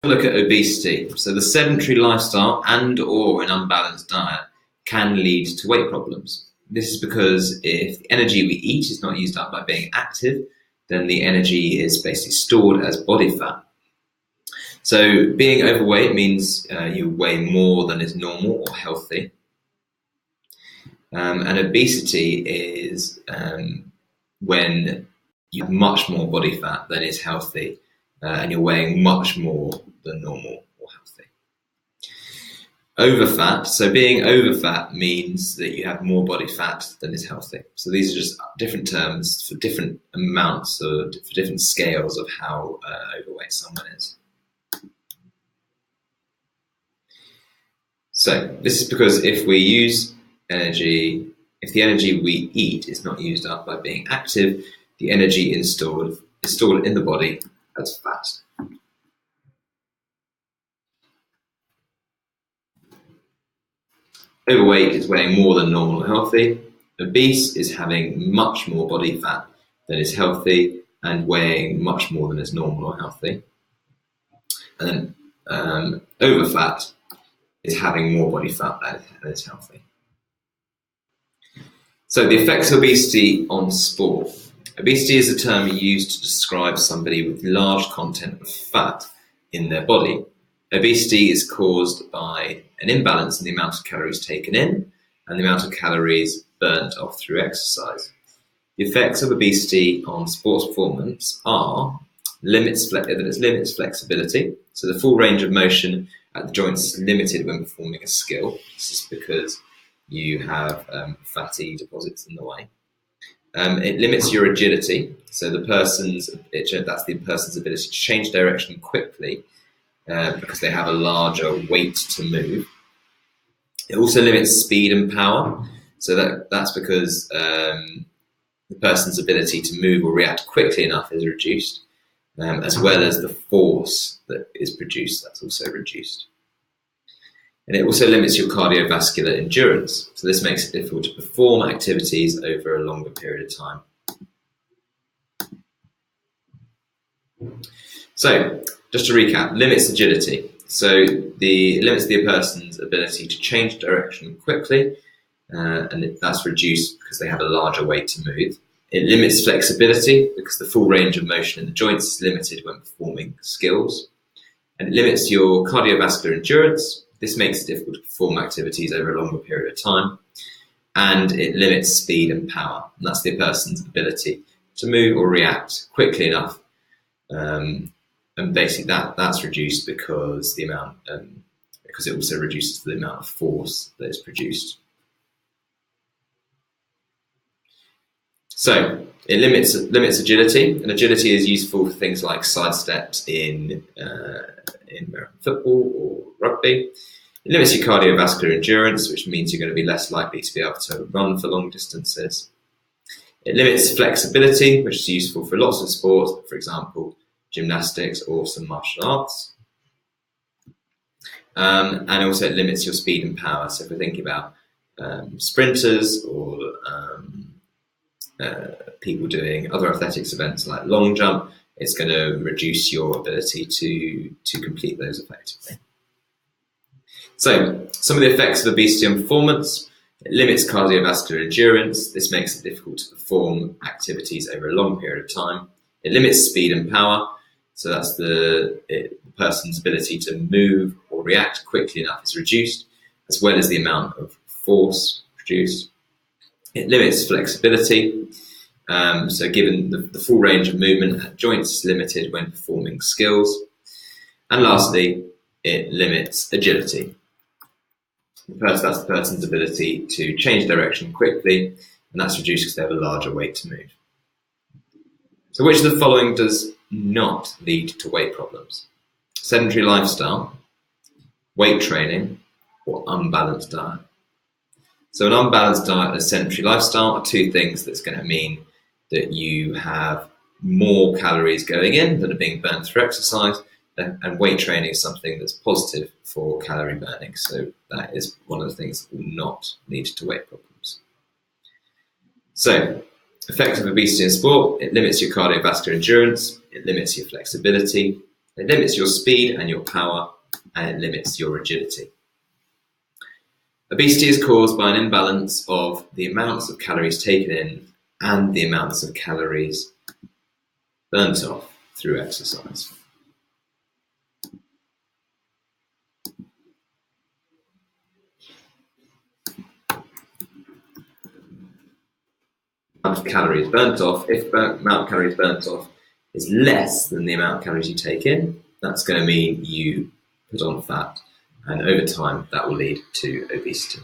Look at obesity. So the sedentary lifestyle and or an unbalanced diet can lead to weight problems. This is because if the energy we eat is not used up by being active, then the energy is basically stored as body fat. So being overweight means you weigh more than is normal or healthy. And obesity is when you have much more body fat than is healthy, and you're weighing much more than normal or healthy. Overfat, so being overfat means that you have more body fat than is healthy. So these are just different terms for different amounts or for different scales of how overweight someone is. So this is because if we use energy, if the energy we eat is not used up by being active, the energy is stored in the body as fat. Overweight is weighing more than normal or healthy. Obese is having much more body fat than is healthy and weighing much more than is normal or healthy. And then overfat is having more body fat than is healthy. So the effects of obesity on sport. Obesity is a term used to describe somebody with large content of fat in their body. Obesity is caused by an imbalance in the amount of calories taken in and the amount of calories burnt off through exercise. The effects of obesity on sports performance are limits flexibility. So the full range of motion at the joints is limited when performing a skill. This is because you have fatty deposits in the way. It limits your agility. So that's the person's ability to change direction quickly because they have a larger weight to move. It also limits speed and power. So that's because the person's ability to move or react quickly enough is reduced, as well as the force that is produced, that's also reduced. And it also limits your cardiovascular endurance. So this makes it difficult to perform activities over a longer period of time. So just to recap, limits agility. So it limits the person's ability to change direction quickly, and that's reduced because they have a larger weight to move. It limits flexibility because the full range of motion in the joints is limited when performing skills. And it limits your cardiovascular endurance. This makes it difficult to perform activities over a longer period of time. And it limits speed and power. And that's the person's ability to move or react quickly enough. And basically that's reduced because because it also reduces the amount of force that is produced. So it limits agility, and agility is useful for things like side steps in American football or rugby. It limits your cardiovascular endurance, which means you're going to be less likely to be able to run for long distances. It limits flexibility, which is useful for lots of sports, for example, gymnastics or some martial arts. And also it limits your speed and power. So if we're thinking about sprinters or people doing other athletics events like long jump, it's going to reduce your ability to complete those effectively. So some of the effects of obesity on performance: it limits cardiovascular endurance. This makes it difficult to perform activities over a long period of time. It limits speed and power. So that's the person's ability to move or react quickly enough is reduced, as well as the amount of force produced. It limits flexibility. So given the full range of movement at joints is limited when performing skills. And lastly, it limits agility. That's the person's ability to change direction quickly, and that's reduced because they have a larger weight to move. So which of the following does not lead to weight problems? Sedentary lifestyle, weight training, or unbalanced diet? So an unbalanced diet and a sedentary lifestyle are two things that's going to mean that you have more calories going in than are being burned through exercise, and weight training is something that's positive for calorie burning. So that is one of the things that will not lead to weight problems. So effects of obesity in sport: it limits your cardiovascular endurance, it limits your flexibility, It limits your speed and your power, and it limits your agility. Obesity is caused by an imbalance of the amounts of calories taken in and the amounts of calories burnt off through exercise. Amount of calories burnt off, if the amount of calories burnt off is less than the amount of calories you take in, that's going to mean you put on fat, and over time that will lead to obesity.